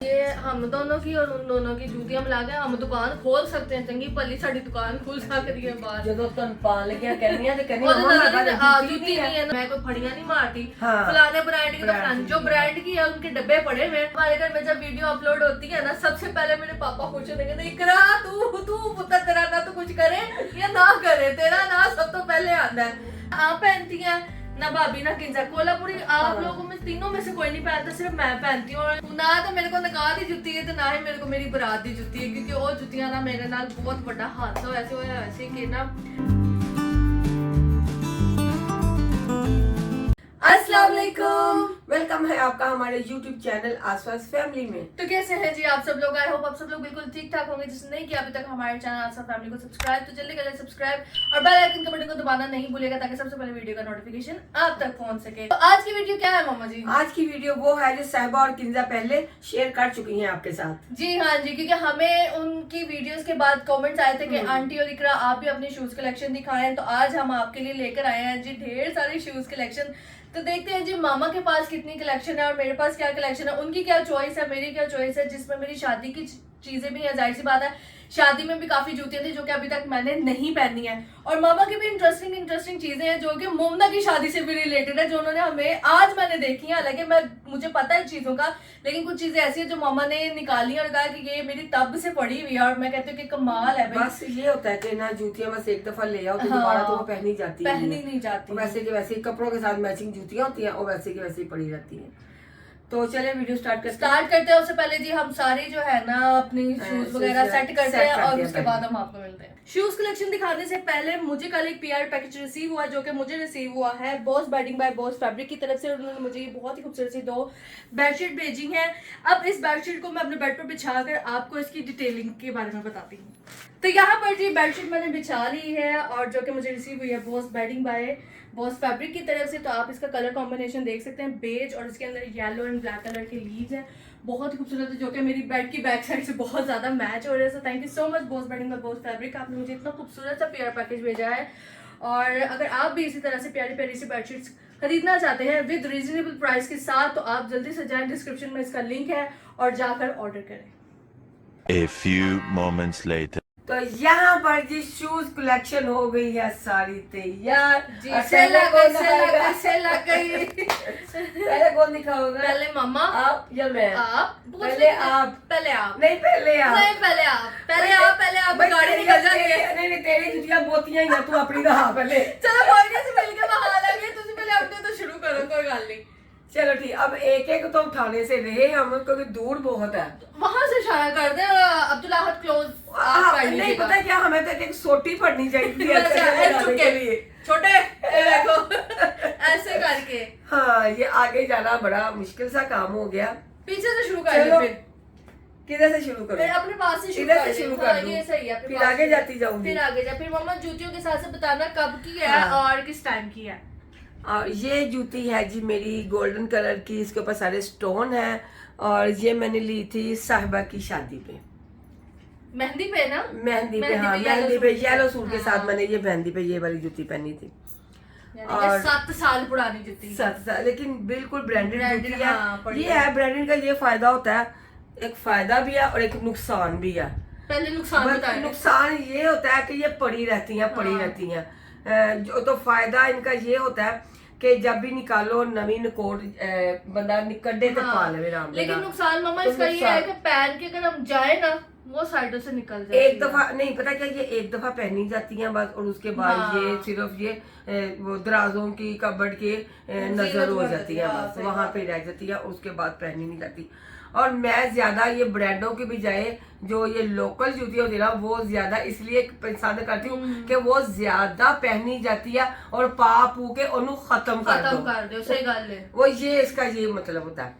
ये हम दोनों की और उन दोनों की जूतियां मिला के हम दुकान खोल सकते हैं। चंगी भली साड़ी दुकान खुल सकती है बाहर। ਜਦੋਂ ਤੁਹਾਨੂੰ ਪਾਣ ਲੱਗਿਆ ਕਹਿੰਦੀਆਂ ਤੇ ਕਹਿੰਦੀ और मम्मा नजर हमारे नहीं- हाँ, जूती जूती नहीं नहीं है, मैं कोई फड़ियां नहीं मारती। हाँ। फलाने ब्रांड की तो ब्रांड फलाने की जो है। ब्रांड की है उनके डब्बे पड़े हुए हैं। हमारे घर में जब वीडियो अपलोड होती है ना, सबसे पहले मेरे पापा पूछते हैं इकरा तू पुत्र तेरा ना तो कुछ करे या ना करे, तेरा ना सब तो पहले आता है। आप पहनती हैं ना भाभी ना किंजा कोल्हापुरी, आप लोगों में तीनों में से कोई नहीं पहनता, सिर्फ मैं पहनती हूँ। और ना तो मेरे को निकाह दी जुत्ती है, तो ना ही मेरे को मेरी बरात दी जुत्ती है, क्योंकि वो जुत्तियां ना मेरे नाल बहुत बड़ा हादसा वैसे होया वैसे कि ना। अस्सलाम वालेकुम। वेलकम है आपका हमारे YouTube चैनल आसपास फैमिली में। तो कैसे हैं जी आप सब लोग? आई होप आप सब लोग बिल्कुल ठीक ठाक होंगे। जिसने नहीं किया अभी तक हमारे चैनल आसपास फैमिली को सब्सक्राइब, तो जल्दी करें सब्सक्राइब और बेल आइकन के बटन को दबाना नहीं भूलिएगा, ताकि सबसे पहले वीडियो का नोटिफिकेशन आप तक पहुंच सके। तो आज की वीडियो क्या है मम्मा जी? आज की वीडियो वो है जो साहिबा और किंजा पहले शेयर कर चुकी हैं आपके साथ। जी हाँ जी, क्योंकि हमें उनकी वीडियोस के बाद कमेंट्स आए थे कि आंटी और इकरा आप भी अपनी शूज कलेक्शन दिखाएं। तो आज हम आपके लिए लेकर आए हैं जी ढेर सारी शूज कलेक्शन। तो देखते हैं जी मामा के पास कितनी कलेक्शन है और मेरे पास क्या कलेक्शन है, उनकी क्या चॉइस है, मेरी क्या चॉइस है, जिसमें मेरी शादी की चीजें भी है। जाहिर सी बात है शादी में भी काफी जूतियां थी जो कि अभी तक मैंने नहीं पहनी है, और मामा की भी इंटरेस्टिंग चीजें हैं जो कि मुमना की शादी से भी रिलेटेड है, जो उन्होंने हमें आज मैंने देखी है। हालांकि मुझे पता है चीजों का, लेकिन कुछ चीजें ऐसी है जो मामा ने निकाली और कहा कि ये मेरी तब से पड़ी हुई है, और मैं कहती हूँ कि कमाल है भाई। बस ये होता है कि ना जूतियां बस एक दफा ले आओ तो हाँ, दोबारा तो वो पहनी जाती है, पहनी नहीं जाती। वैसे के वैसे कपड़ों के साथ मैचिंग जूतियां होती हैं और वैसे की वैसे ही पड़ी रहती हैं। तो चलिए वीडियो स्टार्ट करते हैं। उससे पहले जी हम सारी जो है ना अपनी शूज वगैरह सेट करते हैं और उसके बाद हम आपको मिलते हैं। शूज कलेक्शन दिखाने से पहले मुझे कल एक पीआर पैकेज रिसीव हुआ, जो कि मुझे रिसीव हुआ है Boss Bedding by Boss Fabric की तरफ से। उन्होंने मुझे ये बहुत ही खूबसूरत सी 2 बेडशीट भेजी हैं। अब इस बेडशीट को मैं अपने बेड पर बिछा कर आपको इसकी डिटेलिंग के बारे में बताती हूँ। तो यहाँ पर जी बेडशीट मैंने बिछा ली है, और जो कि मुझे रिसीव हुई है Boss Bedding by Boss Fabric की तरफ से। तो आप इसका कलर कॉम्बिनेशन देख सकते हैं, बेज और इसके अंदर येलो एंड ब्लैक कलर के लीव्स हैं, बहुत ही खूबसूरत है, जो कि मेरी बेड की बैक साइड से बहुत ज्यादा मैच हो रहा है। So thank you so much Boss Bedding by Boss Fabric, आपने मुझे इतना खूबसूरत सा पेयर पैकेज भेजा है। और अगर आप भी इसी तरह से प्यारी प्यारी सी बेडशीट्स खरीदना चाहते हैं विद रीजनेबल प्राइस के साथ, तो आप जल्दी से जाएं, डिस्क्रिप्शन में इसका लिंक है और जाकर ऑर्डर करें। A few moments later. तो यहाँ पर जी शूज कलेक्शन हो गई है सारी तैयार जी और सेल लग कौन गई, दिखाएगा? सेल लग गई। पहले कौन दिखाओगे? पहले मामा, आप या मैं? आप पहले आप। पहले आप नहीं पहले आप। नहीं पहले आप भाई गाड़ी तेरी- निकल जाएंगे। नहीं तेरी जुतियां बोतियां ही हैं, तू अपनी रहा पहले। चलो कोई नहीं, से मिलके बाहर लगे, तुम पहले अपने तो शुरू करो, कोई गल नहीं। चलो ठीक, अब एक एक तो उठाने से रहे हम, क्योंकि दूर बहुत है। वहां से शाया कर दे अब्दुल अहद क्लोज आप कर नहीं लीजिएगा। पता क्या, हमें तो एक सोटी पड़नी चाहिए अच्छा, ऐसे चुप जाने के के लिए। छोटे ये देखो ऐसे करके हाँ, ये आगे जाना बड़ा मुश्किल सा काम हो गया। पीछे से शुरू कर चलो, ले, फिर किधर से शुरू करूं? अपने पास से शुरू इधर कर से ले। शुरू हाँ, कर दूं? ये सही है। अपने फिर पास आगे से- जाती जाऊंगी। फिर आगे जा, फिर मम्मा जूतियों के साथ से बताना कब की है हाँ। और किस टाइम की है। और ये जूती है जी मेरी गोल्डन कलर की, इसके ऊपर सारे स्टोन है, और ये मैंने ली थी साहिबा की शादी पे, मेहंदी पे ना, मेहंदी पे। हाँ, yellow मेहंदी पे सूट येलो पे। सूट के हाँ। साथ मैंने ये मेहंदी पे ये वाली जूती पहनी थी। यानी और- कि 7 साल पुरानी जूती। लेकिन बिल्कुल ब्रांडेड Branded, जूती है। हाँ, बढ़िया। ये है ब्रांडेड का ये फायदा होता है, एक फायदा भी है और एक नुकसान भी है। पहले नुकसान बताएं। नुकसान ये होता है कि ये पड़ी रहती हैं। जो तो फायदा इनका ये होता है कि जब भी निकालो नवी नकोट बंदा कड्डे तो पा ले आराम। लेकिन नुकसान मामा तो इसका ये है कि पहन के अगर हम जाए ना, वो साइडों से निकल जाए। एक दफा नहीं, पता क्या, ये एक दफा पहनी जाती हैं बस, और उसके बाद हाँ। ये सिर्फ ये वो दराजों की कबर्ड के नजर हो जाती है, हाँ, बस सही वहां बात पे रह जाती है, उसके बाद पहनी नहीं जाती। और मैं ज्यादा ये ब्रांडों की बजाय जो ये लोकल जूती होती है ना, वो ज्यादा इसलिए पसंद करती हूँ कि वो ज्यादा पहनी जाती है और पा पू के उन्हें खत्म कर दो। सही गल है। वो ये इसका ये मतलब होता है,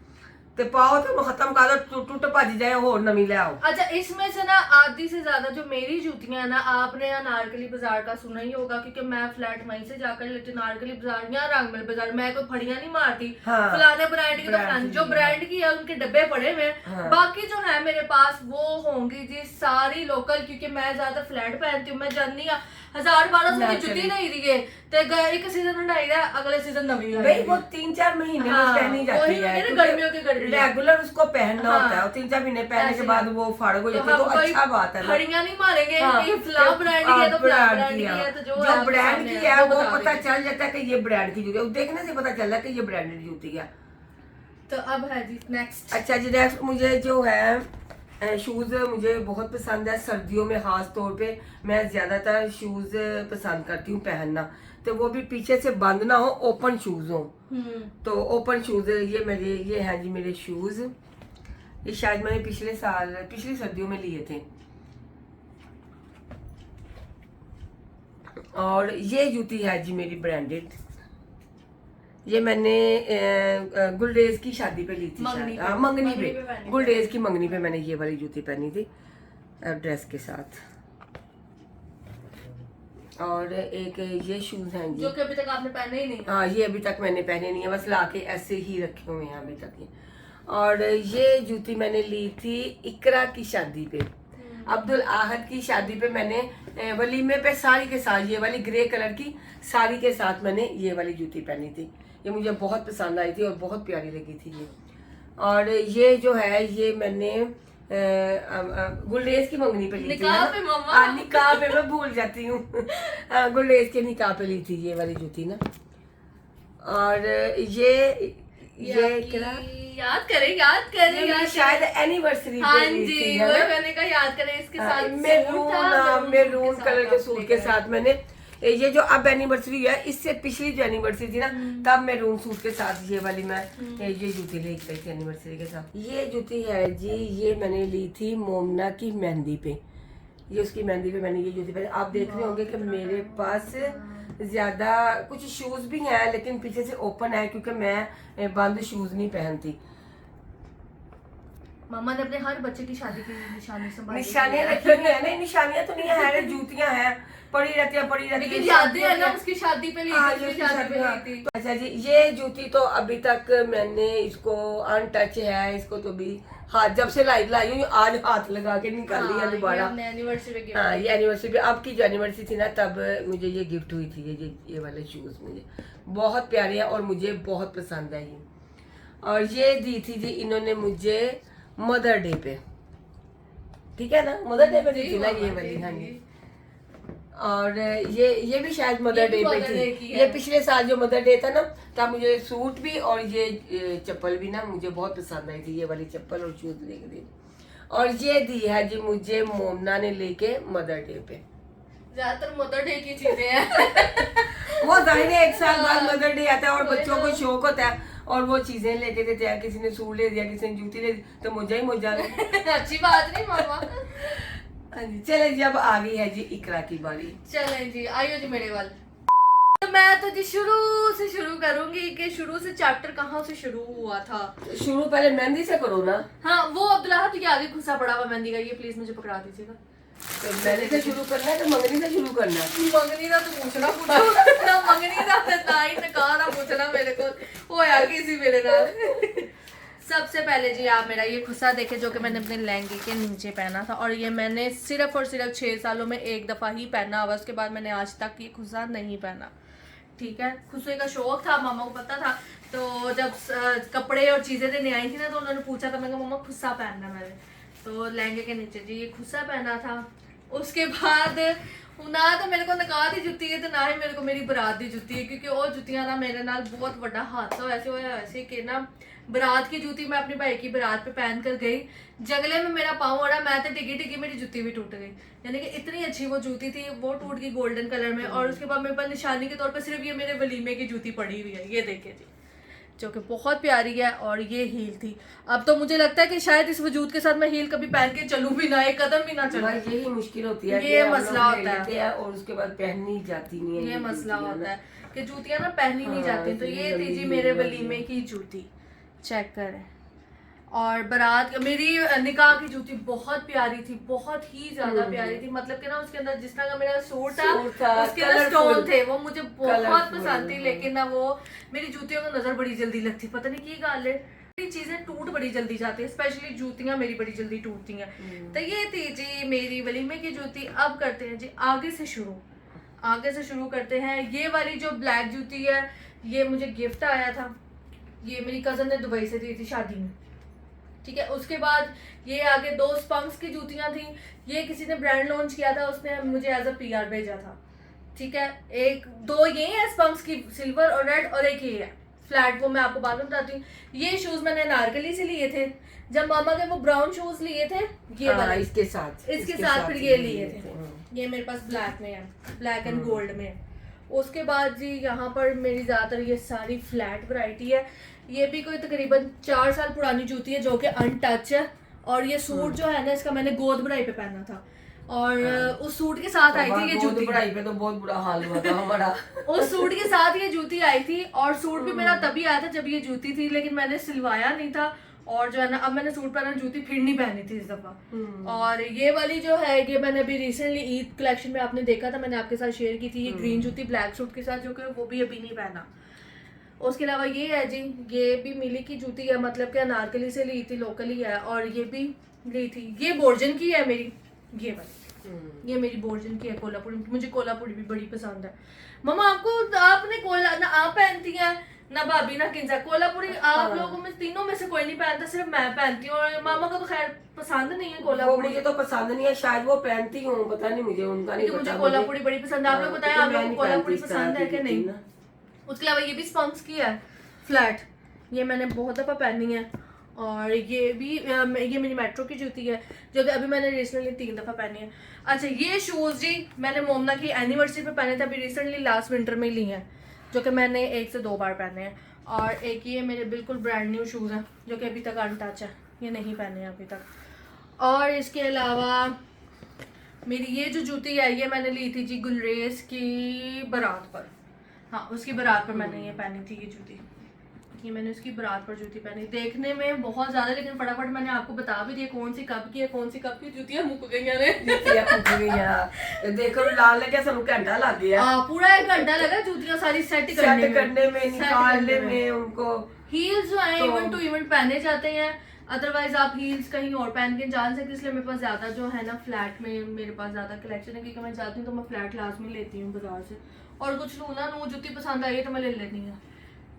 ते पाओ तो खत्म कर दो, टूट भज जाए और नवी ले आओ। अच्छा, इसमें से ना आधी से ज्यादा जो मेरी जूतियां ना, आपने अनारकली बाजार का सुना ही होगा, क्योंकि मैं फ्लैट वहीं से जाकर लेती हूँ। अनारकली बाजार या रंगमहल बाजार, मैं कोई फड़ियां नहीं मारती। हाँ। फलाने ब्रांड की तो ब्रांड फलाने, की, जो ब्रांड की है उनके डब्बे पड़े हुए हैं। हाँ। बाकी जो है मेरे पास वो होंगी जी सारी लोकल, क्योंकि मैं ज्यादा फ्लैट पहनती हूँ। मैं जाननी 1000-1200 की जुती नहीं दी है, एक सीजन हटाई है, अगले सीजन नवी भाई वो 3-4 महीने में पहनी जाती है, गर्मियों की गर्मी। रेगुलर उसको पहनना हाँ, होता है और 3-4 महीने पहनने के ऐसे बाद वो फाड़ग हो जाती है, तो हम कोई अच्छा बात है ना। हड़ियां नहीं मारेंगे हाँ, ये फला ब्रांड की है तो फला ब्रांड ब्रांड की की है। है, तो जो आपके ब्रांड सामने की है वो बता पता देंगे। चल जाता है कि ये ब्रांड की जूती है, देखने से पता चल रहा है कि ये ब्रांडेड जूती है। तो अब है जी नेक्स्ट। अच्छा जी, नेक्स्ट मुझे जो है शूज़ मुझे बहुत पसंद है। सर्दियों में ख़ास तौर पे मैं ज़्यादातर शूज़ पसंद करती हूँ पहनना, तो वो भी पीछे से बंद ना हो, ओपन शूज़ हो। तो ओपन शूज़ ये हैं जी मेरे शूज़। ये शायद मैंने पिछली सर्दियों में लिए थे। और ये जूती है जी मेरी ब्रांडेड। ये मैंने गुलरेज की शादी पे ली थी, मंगनी शायद पे। मंगनी मंगनी पे पे, पहनी थी। गुलरेज की मंगनी पे मैंने ये वाली जूती पहनी थी ड्रेस के साथ। और एक ये शूज हैं जी, जो कि अभी तक आपने पहने ही नहीं। हाँ ये अभी तक मैंने पहने नहीं है, बस लाके ऐसे ही रखे हुए हैं अभी तक ये। और ये जूती मैंने ली थी इकरा की शादी पे, अब्दुल आहद की शादी पे मैंने वलीमे पे साड़ी के साथ ये वाली ग्रे कलर की साड़ी के साथ मैंने ये वाली जूती पहनी थी। ये मुझे बहुत पसंद आई थी और बहुत प्यारी लगी थी ये। और ये जो है ये मैंने गुलरेज की मंगनी पे ली थी। निकाह पे मम्मा। निकाह पे मैं भूल जाती हूँ। गुलरेज के निकाह पे ली थी ये वाली जूती ना। और ये क्या याद करें याद शायद एनिवर्सरी हाँ पे ली जी, थी, वही है ना? मैंने कहा याद करें इसके साथ मेरून कलर के सूट के साथ मैंने ये जो अब एनिवर्सरी है, इससे पिछली जो एनिवर्सरी थी ना तब मेरून सूट के साथ ये वाली मैं ये जूती लेके गई थी एनिवर्सरी के साथ। ये जूती है जी, ये मैंने ली थी मोमना की मेहंदी पे। ये उसकी मेहंदी पे मैंने ये जूती पहनी। आप देख रहे होंगे कि मेरे पास ज्यादा कुछ शूज भी हैं लेकिन पीछे से ओपन है क्योंकि मैं बंद शूज नहीं पहनती। मम्मा ने अपने हर बच्चे की शादी की निशानी संभाली। निशानियां रखी हुई है ना, निशानियां तो नहीं है, जूतियां हैं, पड़ी रहती है लेकिन यादें है ना उसकी शादी पे ली हाँ, थी, ये उसकी उसकी शादी पे शादी, ली थी। अच्छा जी, ये जूती तो अभी तक मैंने इसको अनटच है, इसको तो भी हाथ जब से लाई हूँ आज हाथ लगा के निकाल लिया दोबारा। एनिवर्सरी पे हाँ ये एनिवर्सरी पे, अब की जो एनिवर्सरी थी ना तब मुझे ये गिफ्ट हुई थी। ये वाले शूज मुझे बहुत प्यारे हैं और मुझे बहुत पसंद है ये। और ये दी थी जी इन्होंने मुझे मदर डे पे, ठीक है ना, मदर डे पे दी थी ना ये वाली। हाँ जी। और ये भी शायद मदर डे पे थी। ये पिछले साल जो मदर डे था ना तब मुझे सूट भी और ये चप्पल भी ना मुझे बहुत पसंद आई थी, ये वाली चप्पल और शूज लेके दी। और ये दी है जी मुझे मोमना ने लेके मदर डे पे। ज्यादातर मदर डे की चीजें हैं। वो जाहिर है एक साल बाद मदर डे आता है और बच्चों को शौक होता है और वो चीजें लेके देते हैं। किसी ने सूट ले दिया, किसी ने जूती ले दी, तो मुझे ही मजा अच्छी बात नहीं मामा। हाँ जी, चले जी अब आ गई है जी इकरा की बारी। चले जी आइयो जी मेरे वाल। तो मैं तो जी शुरू से शुरू करूंगी कि शुरू से चैप्टर कहाँ से शुरू हुआ था। शुरू पहले मेहंदी से करो ना। हाँ वो अब्दुल्लाह तो आगे घुसा पड़ा हुआ मेहंदी का, ये प्लीज मुझे पकड़ा दीजिएगा। तो मेहंदी से शुरू करना है तो मंगनी से शुरू करना है। मंगनी का तो पूछना पूछो ना, मंगनी का ना ही नकाह ना पूछना मेरे को वो यार किसी मेरे नाल। सबसे पहले जी आप मेरा ये खुस्सा देखे जो कि मैंने अपने लहंगे के नीचे पहना था और ये मैंने सिर्फ और सिर्फ 6 सालों में एक दफ़ा ही पहना हुआ, उसके बाद मैंने आज तक ये खुस्सा नहीं पहना। ठीक है, खुस्से का शौक था, मामा को पता था, तो जब कपड़े और चीज़ें देने आई थी ना तो उन्होंने पूछा था, मैं कहा मम्मा खुस्सा पहनना मैंने, तो लहंगे के नीचे जी ये खुस्सा पहना था। उसके बाद ना तो मेरे को नकाह दी जुत्ती है तो ना ही मेरे को मेरी बरात दी जुत्ती है, क्योंकि वो जुत्तियां ना मेरे नाल बहुत बड़ा हादसा ऐसे होया वैसे कि ना बरात की जूती मैं अपने भाई की बरात पे पहन कर गई, जंगले में मेरा पाँव अड़ा, मैं तो टिकी मेरी जूती भी टूट गई। यानी कि इतनी अच्छी वो जूती थी, वो टूट गई गोल्डन कलर में। और उसके बाद मेरे पास निशानी के तौर पे सिर्फ ये मेरे वलीमे की जूती पड़ी हुई है, ये देखे जी, जो कि बहुत प्यारी है। और ये हील थी, अब तो मुझे लगता है कि शायद इस वजूद के साथ मैं हील कभी पहन के चलूँ भी ना, एक कदम भी ना चलूँ। यही मुश्किल होती है, ये मसला होता है और उसके बाद पहननी जाती नहीं है। ये मसला होता है कि जूतियां ना पहनी नहीं जाती। तो ये थी जी मेरे वलीमे की जूती, चेक करें। और बारात मेरी निकाह की जूती बहुत प्यारी थी, बहुत ही ज्यादा प्यारी थी। मतलब कि ना उसके अंदर जिस तरह का मेरा सूट था उसके अंदर स्टोन थे, वो मुझे बहुत पसंद थी। लेकिन ना वो मेरी जूतियों को नजर बड़ी जल्दी लगती, पता नहीं की गाल है, चीजें टूट बड़ी जल्दी जाती है, स्पेशली जूतियां मेरी बड़ी जल्दी टूटती हैं। तो ये थी जी मेरी वलीमे की जूती। अब करते हैं जी आगे से शुरू करते हैं। ये वाली जो ब्लैक जूती है ये मुझे गिफ्ट आया था, ये मेरी कजन ने दुबई से दी थी शादी में, ठीक है। उसके बाद ये आगे 2 स्पंक्स की जूतियां थी, ये किसी ने ब्रांड लॉन्च किया था, उसने मुझे एज अ PR भेजा था, ठीक है। 2 ये है स्पंक्स की, सिल्वर और रेड, और एक ये है फ्लैट, वो मैं आपको बाद में बताती हूँ। ये शूज मैंने अनारकली से लिए थे, जब मामा के वो ब्राउन शूज लिए थे ये वाले, इसके साथ फिर ये लिए थे। ये मेरे पास ब्लैक में है, ब्लैक एंड गोल्ड में है। उसके बाद जी यहाँ पर मेरी ज्यादातर ये सारी फ्लैट वैरायटी है। ये भी कोई तकरीबन 4 साल पुरानी जूती है जो कि अनटच है, और ये सूट जो है ना इसका मैंने गोद बढ़ाई पे पहना था, और उस सूट के साथ आई थी ये जूती। बढ़ाई पे तो बहुत बुरा हाल हुआ था हमारा। उस सूट के साथ ये जूती आई थी, और सूट भी मेरा तभी आया था जब ये जूती थी, लेकिन मैंने सिलवाया नहीं था, और जो है ना अब मैंने सूट पहना, जूती फिर नहीं पहनी थी इस दफा। और ये वाली जो है ये मैंने अभी रिसेंटली ईद कलेक्शन में आपने देखा था, मैंने आपके साथ शेयर की थी, ये ग्रीन जूती ब्लैक सूट के साथ, जो कि वो भी अभी नहीं पहना। उसके अलावा ये है जी, ये भी मिली की जूती है, मतलब कि अनारकली से ली थी, लोकली है, और ये भी ली थी, ये बोर्जन की है मेरी, ये वाली, ये मेरी बोर्जन की है कोल्हापुरी। मुझे कोल्हापुरी भी बड़ी पसंद है। मम्मा आपको, आपने कोला ना आप पहनती हैं ना भाभी ना किंजा, कोल्हापुरी आप लोगों में तीनों में से कोई नहीं पहनता, सिर्फ मैं पहनती हूँ, और मामा को तो खैर पसंद नहीं है कोल्हापुरी। मुझे तो पसंद नहीं है, शायद वो पहनती हूँ, पता नहीं मुझे उनका नहीं पता। मुझे कोल्हापुरी बड़ी पसंद है। आप लोग बताएं आप लोग को कोल्हापुरी पसंद है कि नहीं। उसके अलावा ये भी स्पंक्स की है फ्लैट, ये मैंने बहुत दफ़ा पहनी है, और ये भी ये मेरी मेट्रो की जूती है जो कि अभी मैंने रिसेंटली 3 दफ़ा पहनी है। अच्छा, ये शूज़ जी मैंने मोमना की एनिवर्सरी पे पहने थे, अभी रिसेंटली लास्ट विंटर में ली हैं, जो कि मैंने 1 से 2 बार पहने हैं। और एक ये मेरे बिल्कुल ब्रांड न्यू शूज़ हैं जो कि अभी तक अनटच है, ये नहीं पहने हैं अभी तक। और इसके अलावा मेरी ये जो जूती है ये मैंने ली थी जी गुलरेज की बारात पर, हाँ उसकी बारात पर मैंने ये पहनी थी, ये जूती, ये मैंने उसकी बारात पर जूती पहनी। देखने में बहुत ज्यादा, लेकिन फटाफट मैंने आपको बता भी दिया कौन सी कब की है, कौन सी कब की जूतियां मुक गई ने। देखो लाल लगे सानू घंटा लग गया, पूरा 1 घंटा लगा जूतियां सारी सेट करने में निकालने में उनको। हील्स जो है इवेंट टू इवेंट पहने जाते हैं, अदरवाइज आप हील्स कहीं और पहन के जान सकते, इसलिए मेरे पास ज्यादा जो है ना फ्लैट में मेरे पास ज्यादा कलेक्शन है, क्योंकि मैं जाती हूँ तो मैं फ्लैट लाजमी लेती हूँ बाजार से, और कुछ लूना नू जूती पसंद आई है तो मैं ले लेती हूँ।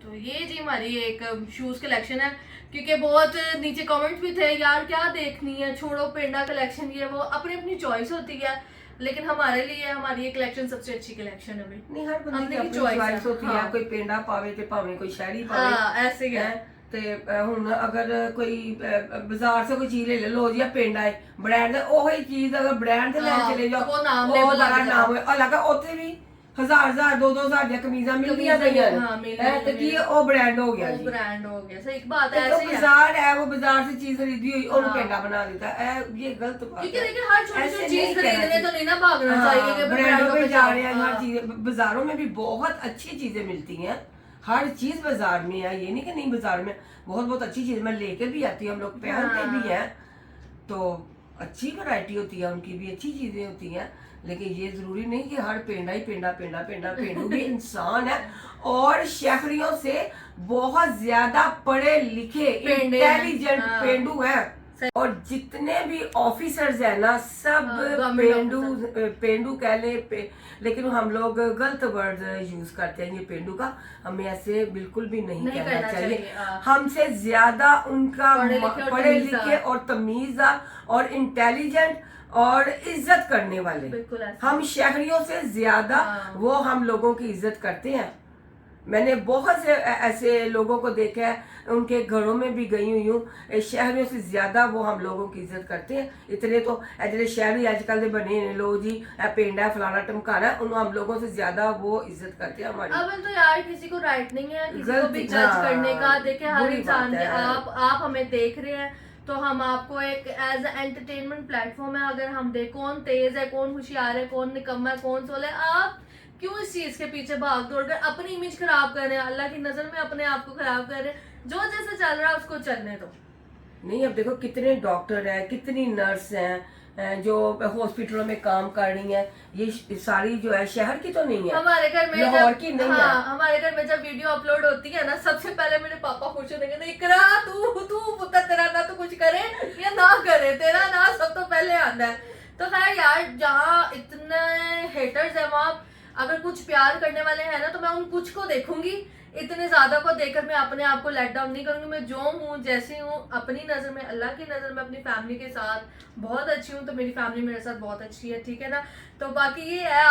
तो ये जी हमारी एक शूज कलेक्शन है, क्योंकि बहुत नीचे कमेंट्स भी थे यार क्या देखनी है, छोड़ो पेंडा कलेक्शन, ये वो अपनी अपनी चॉइस होती है, लेकिन हमारे लिए हमारी ये कलेक्शन सबसे अच्छी कलेक्शन है भाई। नहीं, हर बंदे की अपनी चॉइस होती है, कोई पेंडा पावे ते भावे कोई शहरी पावे, ऐसे ही है। ते हुन अगर कोई बाजार से कोई चीज ले लो जी पेंडा है ब्रांड है, ओही चीज अगर ब्रांड से ले चले जाओ वो नाम ले लगा नाम है, और लगा ओथे भी 1000 2,000 दी कमीज़ां मिलदियां पईयां हैं, ते की ओ ब्रांड हो गया जी, ब्रांड हो गया, सही बात है। ऐसे ही बाजार है, वो बाजार से चीज खरीदी हुई और पेंडा बना देता है, ये गलत बात है। क्योंकि देखिए हर छोटी चीज खरीदने तो नहीं ना भागना चाहिए कि ब्रांडों पे जा रहे हैं, हर चीज बाजारों में भी बहुत अच्छी चीजें मिलती हैं, हर चीज बाजार में है, ये नहीं कि नहीं, बाजार में बहुत अच्छी चीज मैं लेकर भी आती हूँ, हम लोग पहनते भी हैं, तो अच्छी वैरायटी होती है, उनकी भी अच्छी चीजें होती हैं, लेकिन ये जरूरी नहीं कि हर पेंडा ही पेंडा पेंडा पेंडा पेंडू भी इंसान है, और शहरियों से बहुत ज्यादा पढ़े लिखे इंटेलिजेंट पेंडू है, और जितने भी ऑफिसर्स है ना सब पेंडू कह ले, लेकिन हम लोग गलत वर्ड यूज करते हैं ये पेंडू का, हमें ऐसे बिल्कुल भी नहीं कहना चाहिए। हमसे ज्यादा उनका पढ़े लिखे और तमीज़दार और इंटेलिजेंट और इज्जत करने वाले, हम शहरियों से ज्यादा वो हम लोगों की इज्जत करते हैं। मैंने बहुत से ऐसे लोगों को देखा है, उनके घरों में भी गई हुई हूँ, शहरियों से ज्यादा वो हम लोगों की इज्जत करते हैं। इतने तो जो शहरी आजकल बने लो जी पेंडा फलाना टमकाना, उन हम लोगों से ज्यादा वो इज्जत करते हैं हमारी। अब तो यार किसी को राइट नहीं है किसी को भी जज करने का, देखे हर इंसान के, आप हमें देख रहे हैं तो हम आपको एक एज एंटरटेनमेंट प्लेटफॉर्म है, अगर हम देख कौन तेज है, कौन होशियार है, कौन निकम्मा है, कौन सोल है, आप क्यों इस चीज के पीछे भाग दौड़ कर अपनी इमेज खराब कर रहे हैं, अल्लाह की नजर में अपने आप को खराब कर रहे हैं। जो जैसे चल रहा है उसको चलने दो। नहीं, अब देखो कितने डॉक्टर हैं, कितनी नर्स हैं जो हॉस्पिटलों में काम कर रही हैं, ये सारी जो है शहर की तो नहीं है, हमारे घर में लाहौर की नहीं है। हमारे घर में जब वीडियो अपलोड होती है ना, सबसे पहले मेरे पापा पूछे देंगे इकरा तू पुत्र तेरा ना तो कुछ करे या ना करे, तेरा ना सब तो पहले आना है। तो खैर यार जहाँ इतने हेटर्स है वहाँ अगर कुछ प्यार करने वाले हैं ना तो मैं उन कुछ को देखूंगी, इतने ज्यादा को देखकर मैं अपने आप को लेट डाउन नहीं करूंगी। मैं जो हूँ जैसी हूँ अपनी नजर में, अल्लाह की नजर में, अपनी फैमिली के साथ बहुत अच्छी हूँ, तो मेरी फैमिली मेरे साथ बहुत अच्छी है, ठीक है ना। तो बाकी ये है,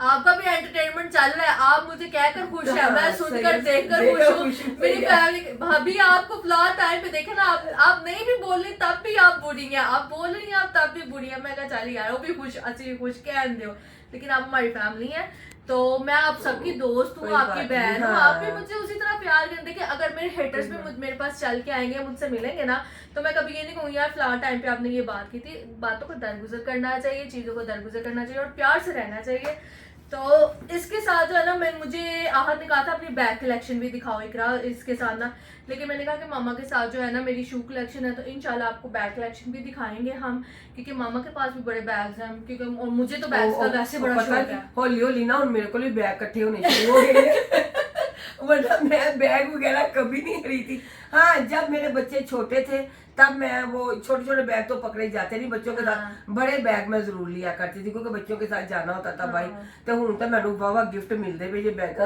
आपका भी एंटरटेनमेंट चल रहा है, आप मुझे कहकर खुश है, मैं सुनकर देखकर खुश हूँ। मेरी फैमिली भाभी आपको फ्लॉर टाइम पे देखे ना, आप नहीं भी बोल रही तब भी आप बुरी हैं, आप बोल रही हैं आप तब भी बुरी हैं। मैं कहा चल यार वो भी खुश, अच्छी खुश कह दो, लेकिन आप हमारी फैमिली है, तो मैं आप सबकी दोस्त हूँ, आपकी बहन हूँ, आप भी मुझे उसी तरह प्यार करें। देखिए अगर मेरे हेटर्स भी मेरे पास चल के आएंगे, मुझसे मिलेंगे ना, तो मैं कभी ये नहीं कहूँगी यार फ्लावर टाइम पे आपने ये बात की थी। बातों को दरगुजर करना चाहिए, चीजों को दरगुजर करना चाहिए और प्यार से रहना चाहिए। तो इसके साथ जो है ना, मुझे आहत ने कहा था अपनी बैग कलेक्शन भी दिखाओ इकरा इसके साथ ना, लेकिन मैंने कहा कि मामा के साथ जो है ना मेरी शू कलेक्शन है, तो इंशाल्लाह आपको बैग कलेक्शन भी दिखाएंगे हम, क्योंकि मामा के पास भी बड़े बैग्स हैं, क्योंकि और मुझे तो बैग्स का वैसे बड़ा शौक है। हौली हौली ना मेरे को भी बैग इकट्ठे होने शुरू हो गए वरना मैं बैग वगैरह कभी नहीं खरीदी। हाँ, जब मेरे बच्चे छोटे थे तब मैं वो छोटे छोटे बैग तो पकड़े जाते नहीं बच्चों के साथ, बड़े बैग मैं जरूर लिया करती थी क्योंकि बच्चों के साथ जाना होता था भाई। तो हूं तो मैनू वावा गिफ्ट मिलते पे ये बैग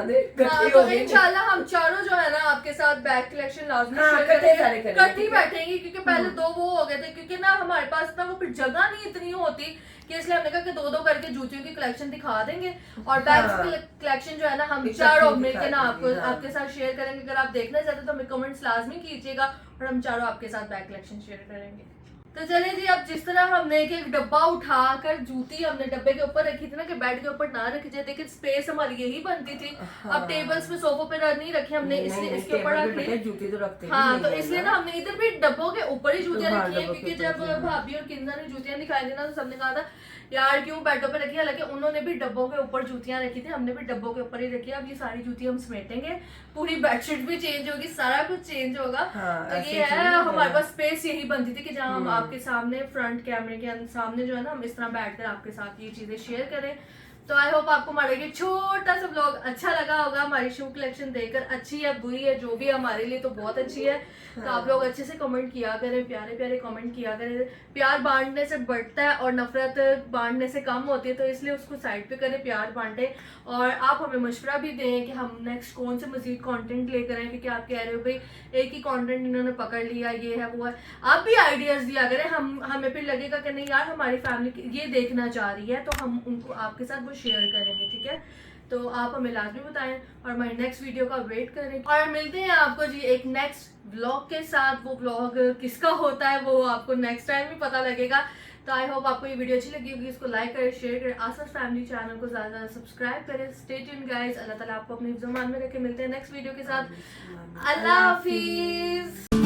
तो इंशाल्लाह हम चारों जो है ना आपके साथ बैग कलेक्शन लाजमी शेयर करेंगे, इकट्ठी बैठेंगे, क्योंकि पहले दो वो हो गए थे, क्योंकि ना हमारे पास ना वो फिर जगह नहीं इतनी होती कि इसलिए हमने कहा कि दो करके जूतियों की कलेक्शन दिखा देंगे और बैग्स की कलेक्शन जो है ना हम चारों मिलकर ना आपके साथ शेयर करेंगे। अगर आप देखना चाहते तो हमें कमेंट्स लाजमी कीजिएगा और हम चारों आपके साथ बैग कलेक्शन शेयर करेंगे। तो चलिए जी, अब जिस तरह हमने एक डब्बा उठाकर जूती हमने डब्बे के ऊपर रखी थी ना कि बेड के ऊपर ना रखी जाए, लेकिन स्पेस हमारी यही बनती थी। अब टेबल्स पे सोफों पे नहीं रखी हमने, इसलिए इसके ऊपर रख ली जूती तो रखते। हाँ, तो इसलिए ना हमने इधर भी डब्बों के ऊपर ही जूतियां रखी है, क्योंकि जब भाभी और किंजा ने जूतियां दिखाई थी ना तो सबने कहा था यार क्यों बेडों पे रखी, हालांकि उन्होंने भी डब्बों के ऊपर जूतियां रखी थी, हमने भी डब्बों के ऊपर ही रखी है। अब ये सारी जूती हम समेटेंगे, पूरी बेडशीट भी चेंज होगी, सारा कुछ चेंज होगा। तो ये है हमारे पास स्पेस यही बनती थी कि जहाँ हम आपके सामने फ्रंट कैमरे के सामने जो है ना हम इस तरह बैठकर आपके साथ ये चीजें शेयर करें। तो आई होप आपको हमारा ये छोटा सा व्लॉग अच्छा लगा होगा। हमारी शू कलेक्शन देखकर अच्छी है बुरी है जो भी हमारे लिए तो बहुत अच्छी है। तो आप लोग अच्छे से कमेंट किया करें, प्यारे प्यारे कमेंट किया करें। प्यार बांटने से बढ़ता है और नफरत बांटने से कम होती है, तो इसलिए उसको साइड पे करें, प्यार बांटें। और आप हमें मशवरा भी दें कि हम नेक्स्ट कौन से मजीद कंटेंट लेकर आए, क्योंकि आप कह रहे हो भाई एक ही कंटेंट इन्होंने पकड़ लिया, ये है वो है। आप भी आइडियाज दिया करें, हमें फिर लगेगा कि नहीं यार हमारी फैमिली ये देखना चाह रही है, तो हम उनको आपके साथ वो शेयर करेंगे, ठीक है। तो आप हमें लाजमी बताएं और हमारी नेक्स्ट वीडियो का वेट करें और मिलते हैं आपको जी एक नेक्स्ट व्लॉग के साथ। वो व्लॉग किसका होता है वो आपको नेक्स्ट टाइम ही पता लगेगा। तो आई होप आपको ये वीडियो अच्छी लगी होगी, इसको लाइक करें, शेयर करें, आसर फैमिली चैनल को ज़्यादा ज़्यादा सब्सक्राइब करें। स्टे ट्यून्ड गाइस, अल्लाह ताला आपको अपने ज़ुबान में रखे। मिलते हैं नेक्स्ट वीडियो के साथ। अल्लाह हाफिज़।